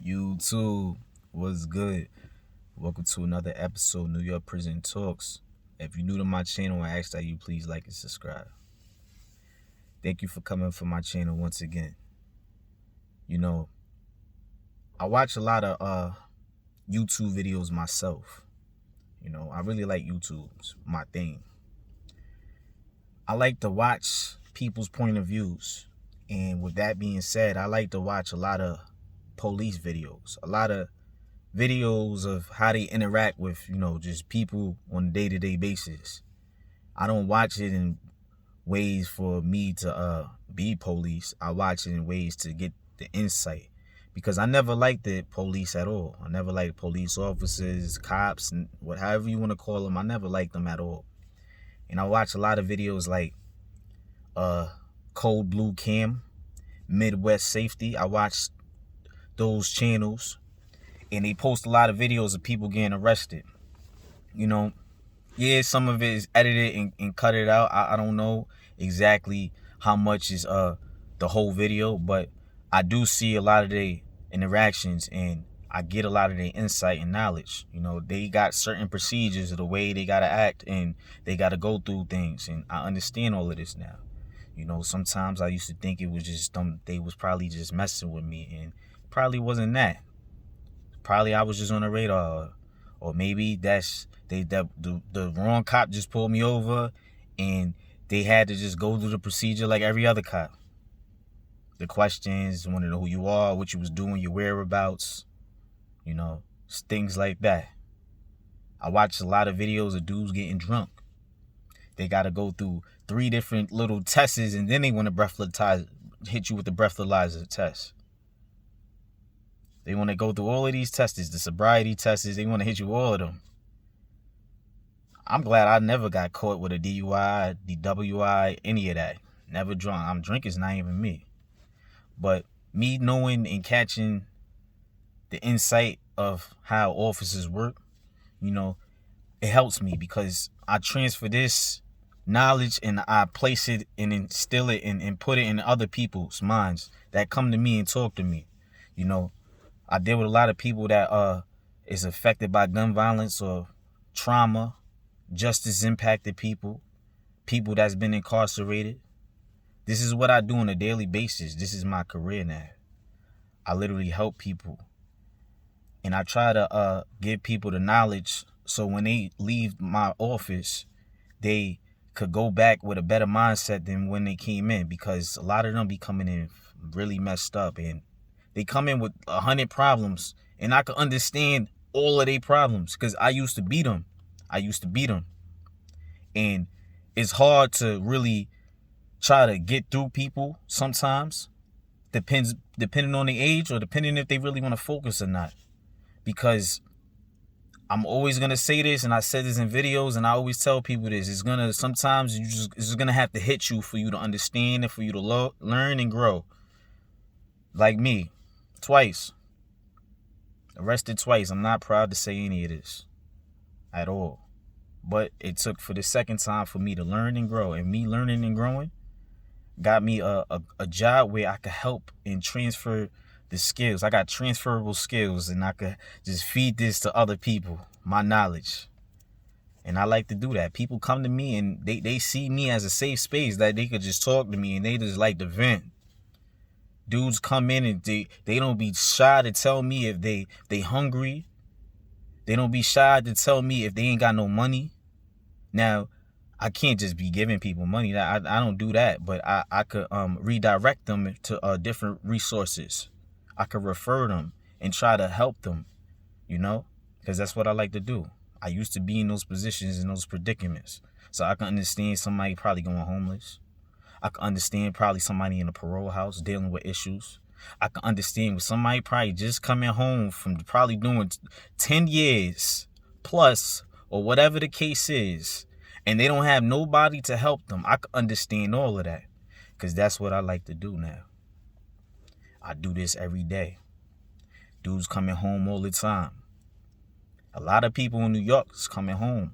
YouTube, what's good? Welcome to another episode of New York Prison Talks. If you're new to my channel, I ask that you please like and subscribe. Thank you for coming for my channel once again. You know, I watch a lot of YouTube videos myself. You know, I really like YouTube. It's my thing. I like to watch people's point of views. And with that being said, I like to watch a lot of police videos, a lot of videos of how they interact with, just people on a day-to-day basis. I don't watch it in ways for me to be police. I watch it in ways to get the insight, because I never liked the police at all. I never liked police officers, cops, and whatever you want to call them. I never liked them at all. And I watch a lot of videos like Cold Blue Cam, Midwest Safety. I watch those channels, and they post a lot of videos of people getting arrested. Yeah, some of it is edited and cut it out. I don't know exactly how much is the whole video, but I do see a lot of their interactions, and I get a lot of their insight and knowledge. They got certain procedures of the way they gotta act, and they gotta go through things, and I understand all of this now. Sometimes I used to think it was just they was probably just messing with me, and probably wasn't that. Probably I was just on the radar, or maybe the wrong cop just pulled me over, and they had to just go through the procedure like every other cop. The questions, want to know who you are, what you was doing, your whereabouts, things like that. I watched a lot of videos of dudes getting drunk. They got to go through 3 different little tests, and then they want to hit you with the breathalyzer test. They want to go through all of these tests, the sobriety tests. They want to hit you with all of them. I'm glad I never got caught with a DUI, DWI, any of that. Never drunk. Drinking's not even me. But me knowing and catching the insight of how officers work, it helps me, because I transfer this knowledge and I place it and instill it and put it in other people's minds that come to me and talk to me. I deal with a lot of people that is affected by gun violence or trauma, justice impacted people that's been incarcerated. This is what I do on a daily basis. This is my career now. I literally help people. And I try to give people the knowledge so when they leave my office, they could go back with a better mindset than when they came in, because a lot of them be coming in really messed up, and they come in with 100 problems, and I can understand all of their problems because I used to beat them. And it's hard to really try to get through people sometimes, depending on the age, or depending if they really want to focus or not. Because I'm always gonna say this, and I said this in videos, and I always tell people this: sometimes it's just gonna have to hit you for you to understand and for you to learn and grow. Like me, twice. Arrested twice. I'm not proud to say any of this at all. But it took for the second time for me to learn and grow. And me learning and growing got me a job where I could help and transfer the skills. I got transferable skills, and I could just feed this to other people, my knowledge. And I like to do that. People come to me and they see me as a safe space that they could just talk to me, and they just like to vent. Dudes come in and they don't be shy to tell me if they hungry. They don't be shy to tell me if they ain't got no money. Now, I can't just be giving people money. I don't do that, but I could redirect them to different resources. I could refer them and try to help them, because that's what I like to do. I used to be in those positions, in those predicaments, so I can understand somebody probably going homeless. I can understand probably somebody in a parole house dealing with issues. I can understand with somebody probably just coming home from probably doing 10 years plus, or whatever the case is, and they don't have nobody to help them. I can understand all of that, because that's what I like to do now. I do this every day. Dudes coming home all the time. A lot of people in New York is coming home,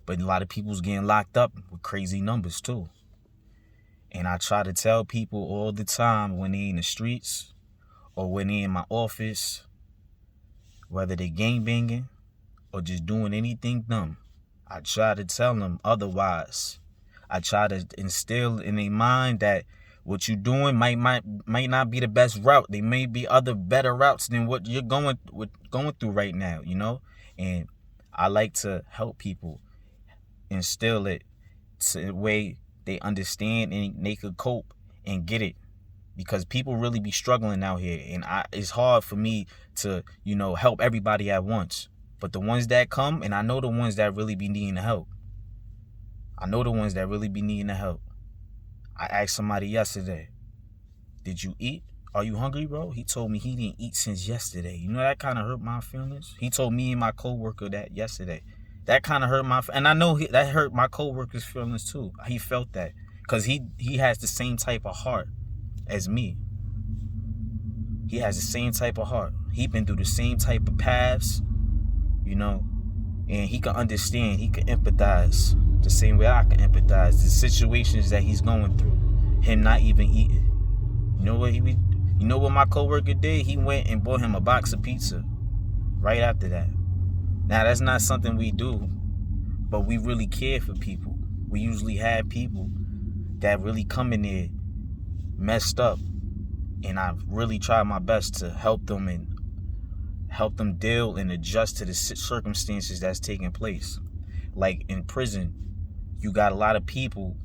but a lot of people's getting locked up with crazy numbers too. And I try to tell people all the time when they in the streets, or when they in my office, whether they gangbanging or just doing anything dumb, I try to tell them otherwise. I try to instill in their mind that what you're doing might not be the best route. There may be other better routes than what you're going through right now, you know? And I like to help people instill it to the way they understand and they could cope and get it. Because people really be struggling out here, and it's hard for me to, help everybody at once. But the ones that come, and I know the ones that really be needing the help. I asked somebody yesterday, did you eat? Are you hungry, bro? He told me he didn't eat since yesterday. You know, that kind of hurt my feelings. He told me and my coworker that yesterday. That kind of hurt and I know that hurt my coworker's feelings too. He felt that because he has the same type of heart as me. He has the same type of heart. He been through the same type of paths, and he can understand. He can empathize the same way I can empathize the situations that he's going through. Him not even eating. You know what my coworker did? He went and bought him a box of pizza right after that. Now that's not something we do, but we really care for people. We usually have people that really come in there messed up, and I really try my best to help them deal and adjust to the circumstances that's taking place. Like in prison, you got a lot of people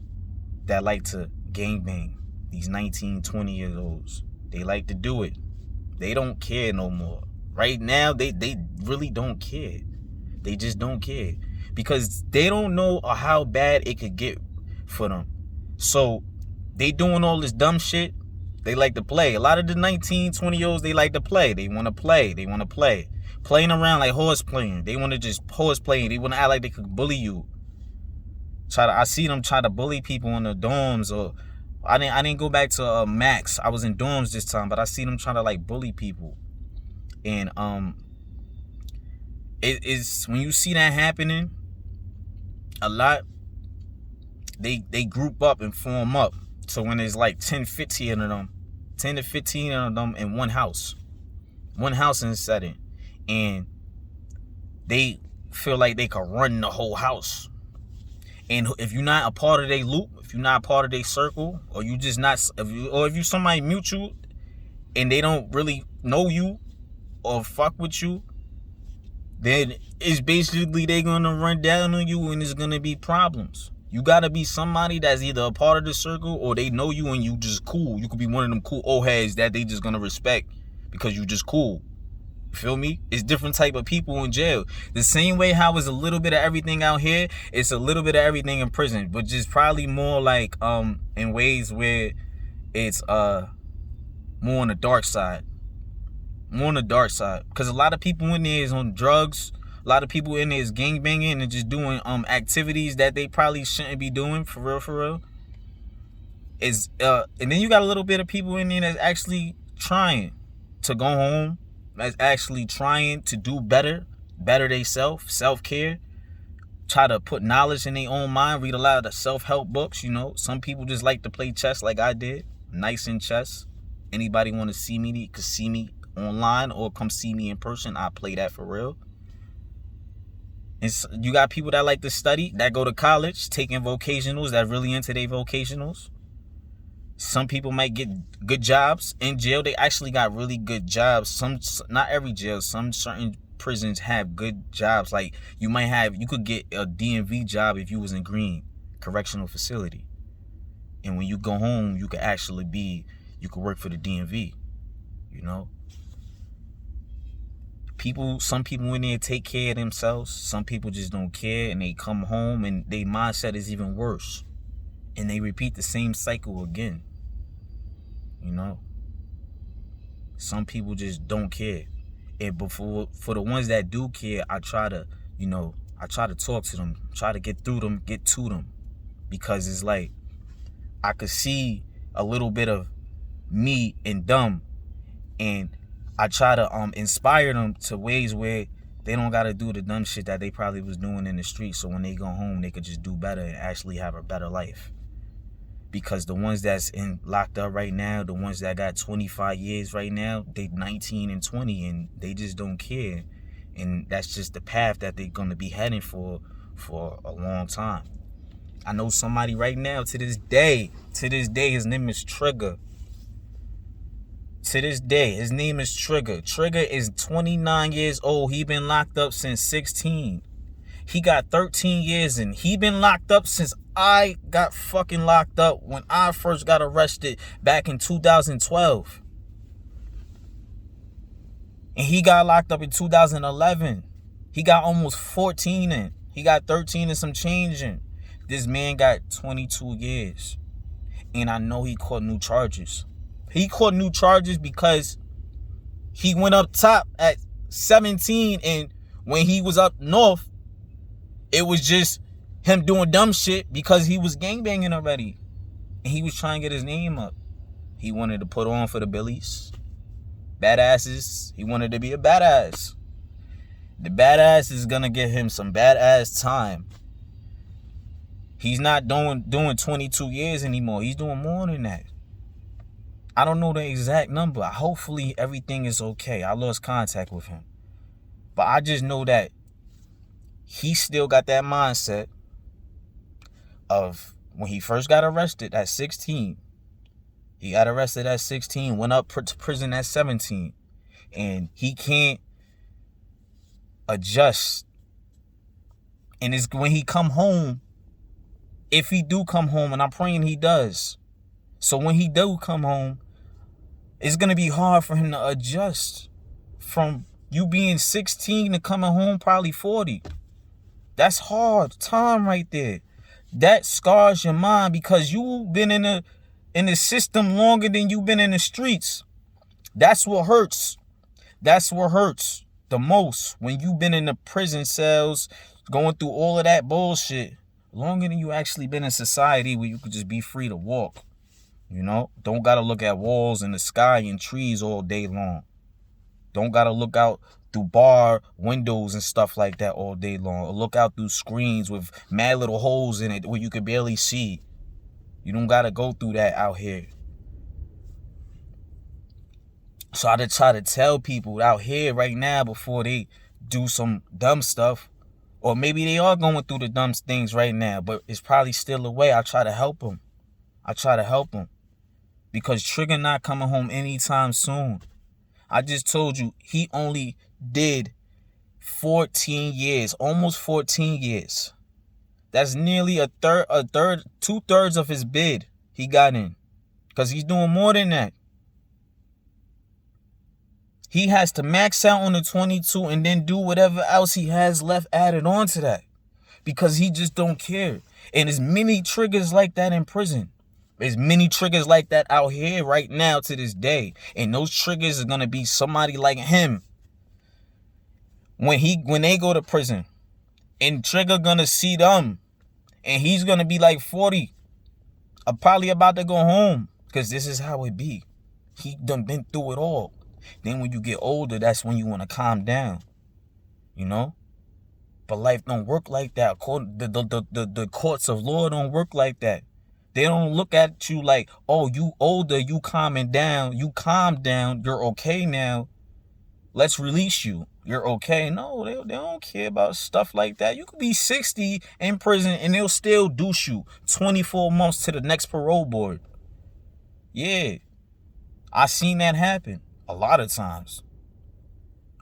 that like to gangbang. These 19, 20-year-olds, they like to do it. They don't care no more. Right now, they really don't care. They just don't care because they don't know how bad it could get for them. So they doing all this dumb shit. They like to play. A lot of the 19, 20-year-olds, they like to play. They want to play. Playing around like horse playing. They want to just horse play. They want to act like they could bully you. I see them try to bully people in the dorms. Or I didn't go back to Max. I was in dorms this time, but I see them trying to like bully people. And it's when you see that happening a lot, they group up and form up. So when there's like 10 to 15 of them in one house in a setting, and they feel like they can run the whole house. And if you're not a part of their loop, if you're not a part of their circle, or you just not, if you somebody mutual and they don't really know you or fuck with you, then it's basically they're gonna run down on you and it's gonna be problems. You gotta be somebody that's either a part of the circle or they know you and you just cool. You could be one of them cool old heads that they just gonna respect because you just cool. You feel me? It's different type of people in jail. The same way how it's a little bit of everything out here, it's a little bit of everything in prison, but just probably more like in ways where it's more on the dark side. Because a lot of people in there is on drugs. A lot of people in there is gangbanging and just doing activities that they probably shouldn't be doing, for real. And then you got a little bit of people in there that's actually trying to go home, that's actually trying to do better themselves, self-care, try to put knowledge in their own mind, read a lot of the self-help books. Some people just like to play chess like I did, nice in chess. Anybody want to see me, you can see me online or come see me in person. I play that for real. And you got people that like to study, that go to college, taking vocationals, that really into their vocationals. Some people might get good jobs in jail. They actually got really good jobs. Not every jail, some certain prisons have good jobs. Like you could get a DMV job if you was in Green Correctional Facility. And when you go home, you could work for the DMV, Some people in there take care of themselves. Some people just don't care, and they come home and their mindset is even worse. And they repeat the same cycle again. Some people just don't care. And for the ones that do care, I try to talk to them, try to get to them. Because it's like, I could see a little bit of me in them, and I try to inspire them to ways where they don't got to do the dumb shit that they probably was doing in the street. So when they go home, they could just do better and actually have a better life. Because the ones that's locked up right now, the ones that got 25 years right now, they 19 and 20, and they just don't care. And that's just the path that they're going to be heading for a long time. I know somebody right now, to this day, his name is Trigger. To this day, his name is Trigger. Trigger is 29 years old. He been locked up since 16. He got 13 years in. He been locked up since I got fucking locked up when I first got arrested back in 2012. And he got locked up in 2011. He got almost 14 in. He got 13 and some change in. This man got 22 years. And I know he caught new charges. He caught new charges because he went up top at 17, and when he was up north, it was just him doing dumb shit because he was gangbanging already. And he was trying to get his name up. He wanted to put on for the Billies. Badasses. He wanted to be a badass. The badass is going to get him some badass time. He's not doing 22 years anymore. He's doing more than that. I don't know the exact number. Hopefully everything is okay. I lost contact with him. But I just know that he still got that mindset of when he first got arrested at 16. He got arrested at 16, went up to prison at 17. And he can't adjust. And it's when he come home, if he do come home, and I'm praying he does. So when he do come home, it's going to be hard for him to adjust from you being 16 to coming home probably 40. That's hard time right there. That scars your mind because you've been in the system longer than you've been in the streets. That's what hurts. That's what hurts the most when you've been in the prison cells going through all of that bullshit longer than you actually been in society where you could just be free to walk. You know, don't got to look at walls and the sky and trees all day long. Don't got to look out through bar windows and stuff like that all day long. Or look out through screens with mad little holes in it where you could barely see. You don't got to go through that out here. So I just try to tell people out here right now before they do some dumb stuff. Or maybe they are going through the dumb things right now, but it's probably still a way. I try to help them. Because Trigger not coming home anytime soon. I just told you, he only did 14 years, almost 14 years. That's nearly two-thirds of his bid he got in. Because he's doing more than that. He has to max out on the 22 and then do whatever else he has left added on to that. Because he just don't care. And there's many triggers like that in prison. There's many triggers like that out here right now to this day. And those triggers are going to be somebody like him. When they go to prison. And Trigger going to see them. And he's going to be like 40. Probably about to go home. Because this is how it be. He done been through it all. Then when you get older, that's when you want to calm down. You know? But life don't work like that. The courts of law don't work like that. They don't look at you like, oh, you older, you calming down. You calm down. You're okay now. Let's release you. You're okay. No, they don't care about stuff like that. You could be 60 in prison and they'll still douche you 24 months to the next parole board. Yeah. I seen that happen a lot of times.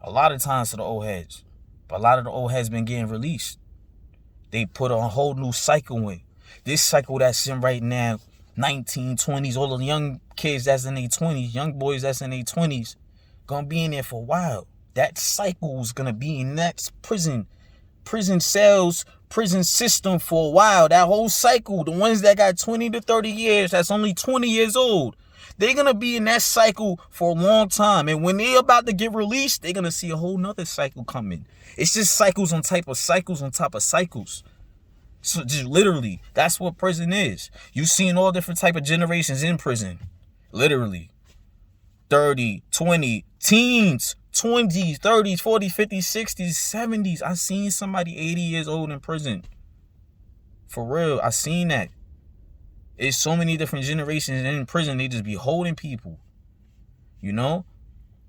A lot of times to the old heads. But a lot of the old heads been getting released. They put a whole new cycle in. This cycle that's in right now, 19, 20s, all the young kids that's in their 20s, young boys that's in their 20s, gonna be in there for a while. That cycle's gonna be in that prison cells, prison system for a while. That whole cycle, the ones that got 20 to 30 years, that's only 20 years old, they're gonna be in that cycle for a long time. And when they're about to get released, they're gonna see a whole nother cycle coming. It's just cycles on top of cycles on top of cycles. So just literally, that's what prison is. You seen all different type of generations in prison. Literally. 30, 20, teens, 20s, 30s, 40s, 50s, 60s, 70s. I seen somebody 80 years old in prison. For real, I seen that. It's so many different generations in prison. They just be holding people, you know.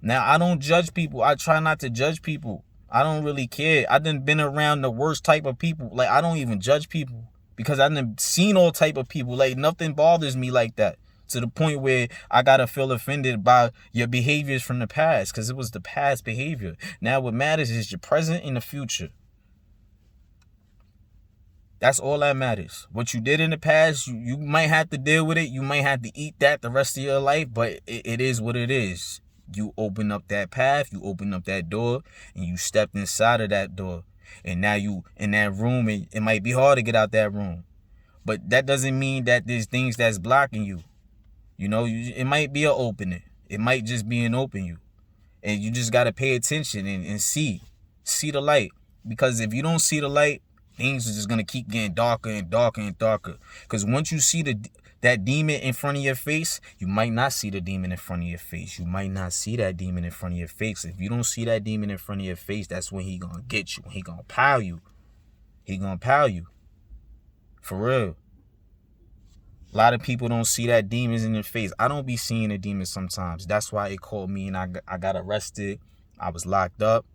Now, I don't judge people. I try not to judge people. I don't really care. I done been around the worst type of people. Like, I don't even judge people because I done seen all type of people. Like, nothing bothers me like that, to the point where I gotta feel offended by your behaviors from the past, because it was the past behavior. Now what matters is your present and the future. That's all that matters. What you did in the past, you might have to deal with it. You might have to eat that the rest of your life, but it is what it is. You open up that path, you open up that door, and you stepped inside of that door. And now you in that room, and it might be hard to get out that room. But that doesn't mean that there's things that's blocking you. You know, it might be an opening. It might just be an open you. And you just got to pay attention and see the light. Because if you don't see the light, things are just going to keep getting darker and darker and darker. Because once you see that demon in front of your face, you might not see the demon in front of your face. You might not see that demon in front of your face. If you don't see that demon in front of your face, that's when he going to get you. He going to pile you. He going to pile you. For real. A lot of people don't see that demons in their face. I don't be seeing the demons sometimes. That's why it called me and I got arrested. I was locked up,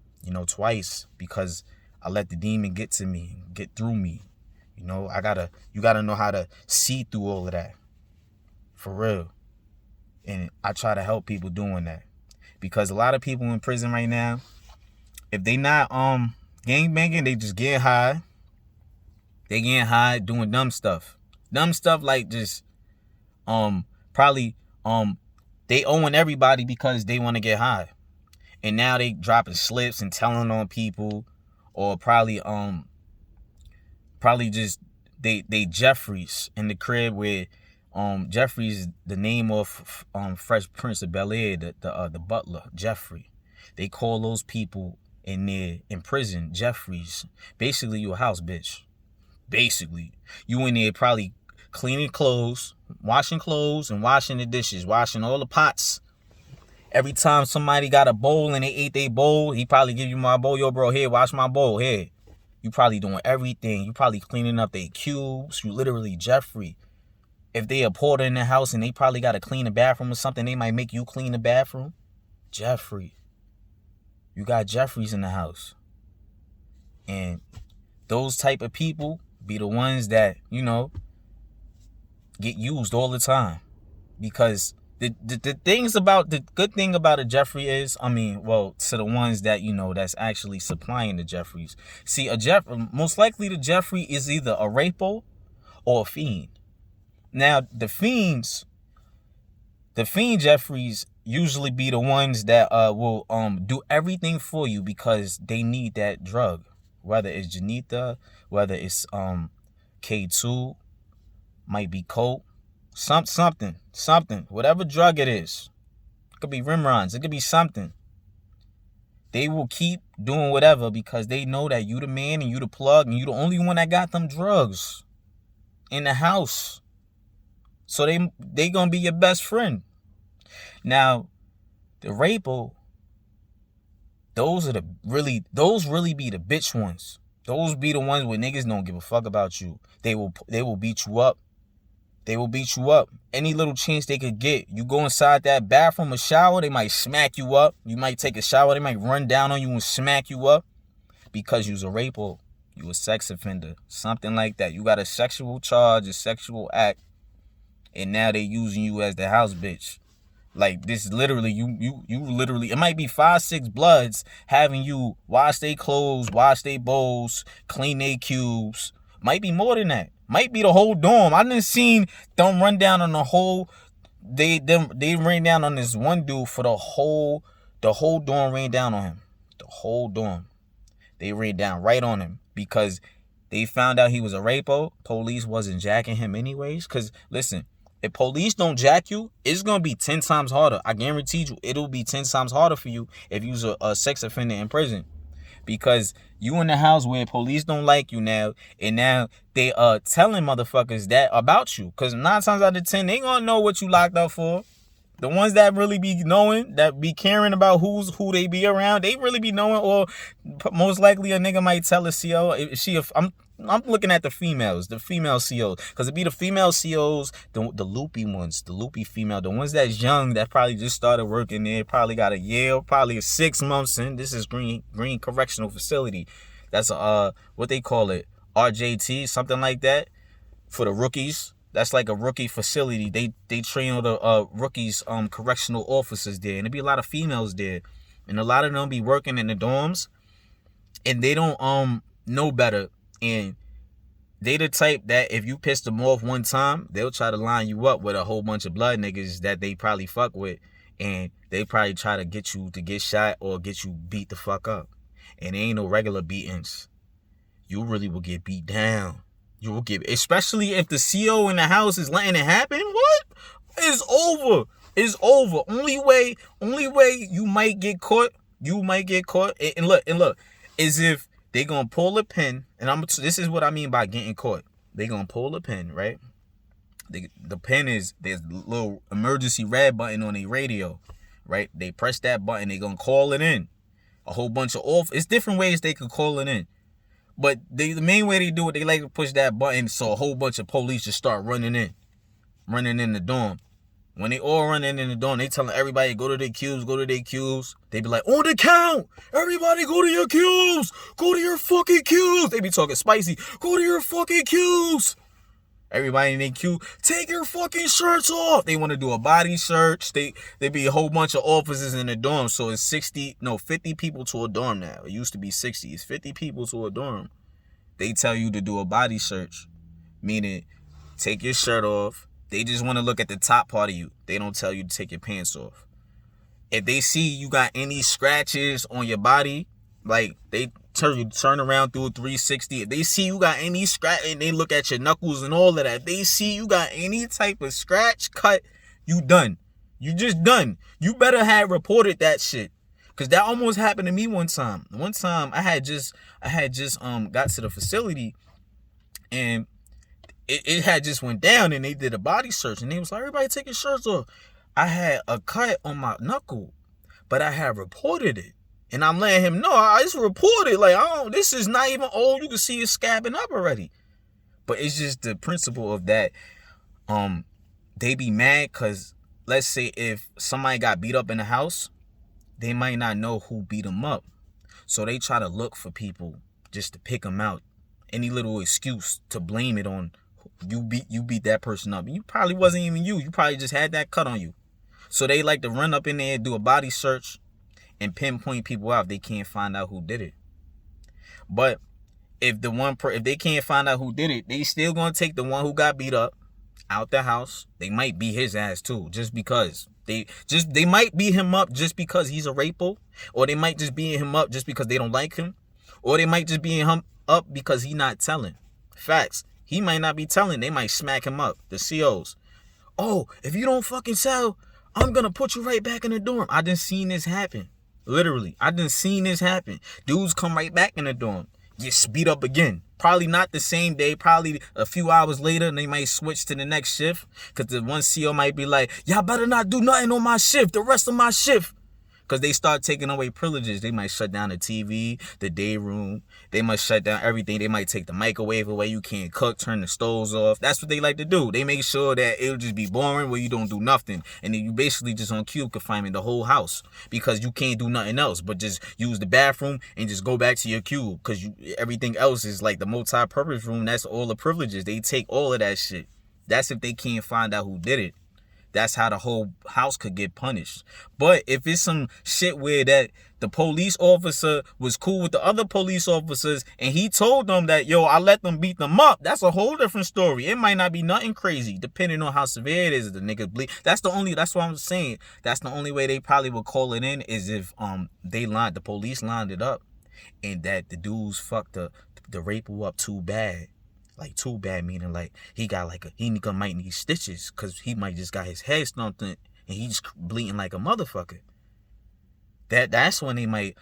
twice, because I let the demon get to me, get through me. You gotta know how to see through all of that. For real. And I try to help people doing that. Because a lot of people in prison right now, if they not gangbanging, they just get high. They getting high doing dumb stuff. Dumb stuff like just probably they owing everybody because they want to get high. And now they dropping slips and telling on people, or probably just they Jeffries in the crib, where Jeffries, the name of Fresh Prince of Bel-Air, the butler, Jeffrey. They call those people in prison Jeffries. Basically, you a house bitch. Basically, you in there probably cleaning clothes, washing clothes, and washing the dishes, washing all the pots. Every time somebody got a bowl and they ate their bowl, he probably give you my bowl. Yo, bro, here, wash my bowl. Here. You probably doing everything. You probably cleaning up their cubes. You literally Jeffrey. If they a porter in the house and they probably got to clean the bathroom or something, they might make you clean the bathroom. Jeffrey. You got Jeffries in the house. And those type of people be the ones that, get used all the time. Because the things about, the good thing about a Jeffrey is, to the ones that, that's actually supplying the Jeffries. See, most likely the Jeffrey is either a rapo or a fiend. Now, the fiend Jeffries usually be the ones that will do everything for you because they need that drug. Whether it's Janita, whether it's K2, might be coke, something, whatever drug it is. It could be Rimrons, it could be something. They will keep doing whatever because they know that you the man and you the plug and you the only one that got them drugs in the house. So they gonna be your best friend. Now, the rapo, those really be the bitch ones. Those be the ones where niggas don't give a fuck about you. They will beat you up. They will beat you up. Any little chance they could get. You go inside that bathroom or shower, they might smack you up. You might take a shower, they might run down on you and smack you up because you's a rapo. You a sex offender. Something like that. You got a sexual charge, a sexual act, and now they using you as the house bitch. Like, this literally, you literally, it might be 5-6 bloods having you wash their clothes, wash their bowls, clean their cubes. Might be more than that. Might be the whole dorm. I done seen them run down on the whole, they ran down on this one dude for the whole dorm ran down on him. The whole dorm. They ran down right on him because they found out he was a rapo. Police wasn't jacking him anyways. Because, listen, if police don't jack you, it's going to be 10 times harder. I guarantee you, it'll be 10 times harder for you if you're a sex offender in prison. Because you in the house where police don't like you now, and now they telling motherfuckers that about you. Because 9 times out of 10, they going to know what you locked up for. The ones that really be knowing, that be caring about who they be around, they really be knowing. Or most likely a nigga might tell a CO, I'm looking at the females, the female COs, because it be the female COs, the loopy ones, the loopy female, the ones that's young, that probably just started working there, probably got a year, probably 6 months in. This is Green Correctional Facility. That's a what they call it, RJT, something like that, for the rookies. That's like a rookie facility. They train all the rookies, correctional officers there, and there be a lot of females there, and a lot of them be working in the dorms, and they don't know better, and they the type that if you piss them off one time, they'll try to line you up with a whole bunch of blood niggas that they probably fuck with, and they probably try to get you to get shot or get you beat the fuck up. And there ain't no regular beatings. You really will get beat down. You will get, especially if the CO in the house is letting it happen. What? It's over. It's over. Only way you might get caught. And look, is if they gonna pull a pin. And this is what I mean by getting caught. They gonna pull a pin, right? The pin is, there's a little emergency red button on a radio, right? They press that button. They gonna call it in. A whole bunch of it's different ways they could call it in. But the main way they do it, they like to push that button so a whole bunch of police just start running in the dorm. When they all running in the dorm, they telling everybody, go to their cubes. They be like, on the count, everybody go to your cubes. Go to your fucking cubes. They be talking spicy. Go to your fucking cubes. Everybody in their queue, take your fucking shirts off. They want to do a body search. They be a whole bunch of officers in the dorm. So it's 50 people to a dorm now. It used to be 60. It's 50 people to a dorm. They tell you to do a body search, meaning take your shirt off. They just want to look at the top part of you. They don't tell you to take your pants off. If they see you got any scratches on your body, like they turn around through a 360. If they see you got any scratch, and they look at your knuckles and all of that, if they see you got any type of scratch, cut, you done. You just done. You better have reported that shit. Cause that almost happened to me one time. One time I had just got to the facility, and it had just went down, and they did a body search, and they was like, everybody take your shirts off. I had a cut on my knuckle, but I had reported it. And I'm letting him know, I just reported, like, this is not even old. You can see it scabbing up already. But it's just the principle of that. They be mad because, let's say if somebody got beat up in the house, they might not know who beat them up. So they try to look for people just to pick them out. Any little excuse to blame it on, you beat that person up. You probably wasn't even you. You probably just had that cut on you. So they like to run up in there and do a body search and pinpoint people out if they can't find out who did it. But if they can't find out who did it, they still gonna take the one who got beat up out the house. They might beat his ass too, just because. They might beat him up just because he's a raper, or they might just beat him up just because they don't like him, or they might just beat him up because he not telling. Facts. He might not be telling. They might smack him up. The COs. Oh, if you don't fucking sell, I'm gonna put you right back in the dorm. I done seen this happen. Literally, I done seen this happen. Dudes come right back in the dorm, get beat up again. Probably not the same day, probably a few hours later, and they might switch to the next shift. Because the one CO might be like, y'all better not do nothing on my shift, the rest of my shift. Because they start taking away privileges. They might shut down the TV, the day room. They might shut down everything. They might take the microwave away. You can't cook, turn the stoves off. That's what they like to do. They make sure that it'll just be boring where you don't do nothing. And then you basically just on cube confinement the whole house. Because you can't do nothing else but just use the bathroom and just go back to your cube. Because everything else is like the multi-purpose room. That's all the privileges. They take all of that shit. That's if they can't find out who did it. That's how the whole house could get punished. But if it's some shit where that the police officer was cool with the other police officers and he told them that, yo, I let them beat them up, that's a whole different story. It might not be nothing crazy, depending on how severe it is. The nigga bleed. That's what I'm saying. That's the only way they probably would call it in is if the police lined it up and that the dudes fucked the raper up too bad. Like too bad, meaning like he might need stitches because he might just got his head stomped in and he's bleeding like a motherfucker. That's when they might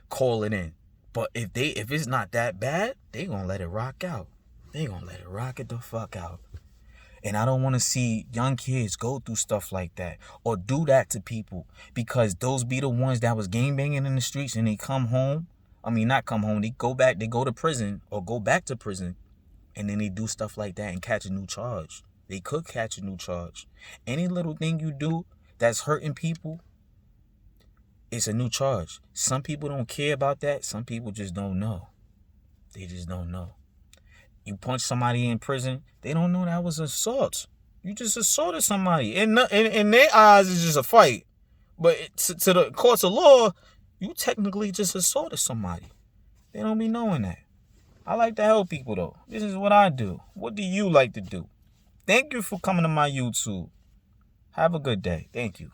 call it in. But if it's not that bad, they gonna let it rock out. They gonna let it rock it the fuck out. And I don't want to see young kids go through stuff like that or do that to people, because those be the ones that was gangbanging in the streets and they come home I mean, not come home. They go back. They go to prison or go back to prison, and then they do stuff like that and catch a new charge. They could catch a new charge. Any little thing you do that's hurting people, it's a new charge. Some people don't care about that. Some people just don't know. They just don't know. You punch somebody in prison, they don't know that was assault. You just assaulted somebody. In their eyes, it's just a fight. But to the courts of law, you technically just assaulted somebody. They don't be knowing that. I like to help people, though. This is what I do. What do you like to do? Thank you for coming to my YouTube. Have a good day. Thank you.